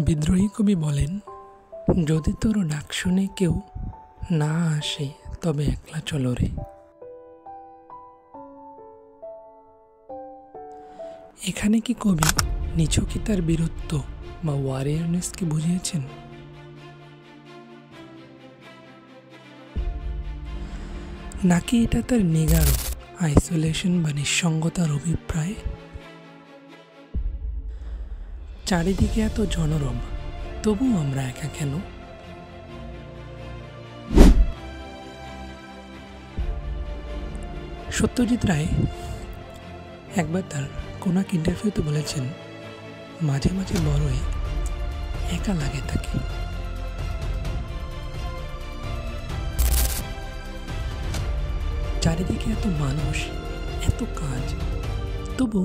বিদ্রোহী কবি বলেন, যদি তোর ডাক শুনে কেউ না আসে তবে একলা চলো রে। এখানে কি কবি নিছকিতার বীরত্ব বা ওয়ারিয়ারনেসকে বুঝিয়েছেন? নাকি এটা তার নিগাড় আইসোলেশন বা নিঃসঙ্গতার অভিপ্রায়? চারিদিকে এত জনরব, তবু আমরা একা কেন? সত্যজিৎ রায় একবার তার কোন এক ইন্টারভিউতে বলেছেন, মাঝে মাঝে বড়ই একা লাগে তাকে। চারিদিকে এত মানুষ, এত কাজ, তবু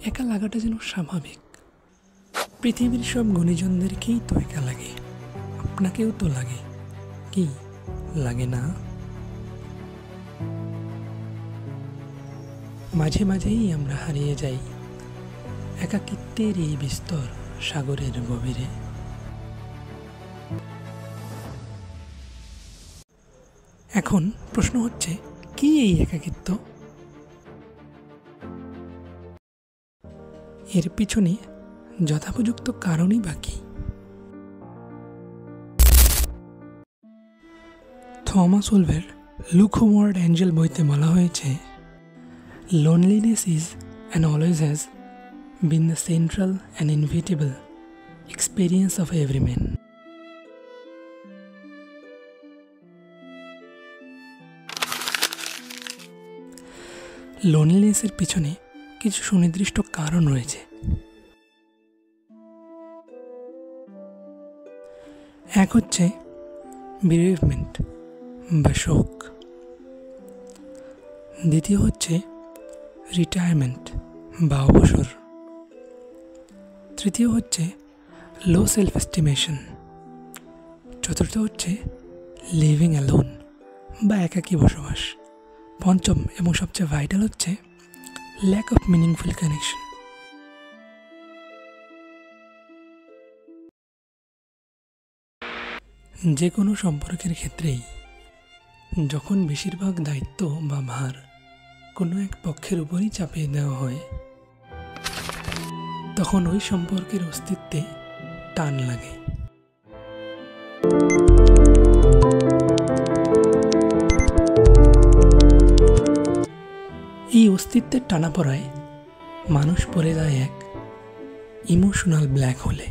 একা লাগাটা যেন স্বাভাবিক। পৃথিবীর সব গুণীজনদেরকেই তো একা লাগে, আপনাকেও তো লাগে, কি লাগে না? মাঝে মাঝেই আমরা হারিয়ে যাই একাকিত্বের এই বিস্তর সাগরের গভীরে। এখন প্রশ্ন হচ্ছে, কি এই একাকিত্ব? এর পিছনে যথোপযুক্ত কারণই বাকি। থমাস ওলভের লুক হোমওয়ার্ড অ্যাঞ্জেল বইতে বলা হয়েছে, loneliness is and always has been the central and inevitable experience of every man. লোনলিনেসের পিছনে কিছু সুনির্দিষ্ট কারণ রয়েছে। এক হচ্ছে bereavement বা শোক, দ্বিতীয় হচ্ছে রিটায়ারমেন্ট বা অবসর, তৃতীয় হচ্ছে লো সেলফ এস্টিমেশন, চতুর্থ হচ্ছে লিভিং অ্যালোন বা একাকী বসবাস, পঞ্চম এবং সবচেয়ে ভাইটাল হচ্ছে ল্যাক অফ মিনিংফুল কানেকশন। যে কোনো সম্পর্কের ক্ষেত্রেই যখন বেশিরভাগ দায়িত্ব বা ভার কোনো এক পক্ষের উপরই চাপিয়ে দেওয়া হয়, তখন ওই সম্পর্কের অস্তিত্বে টান লাগে। এই অস্তিত্বের টানাপড়ায় মানুষ পড়ে যায় এক ইমোশনাল ব্ল্যাক হোলে।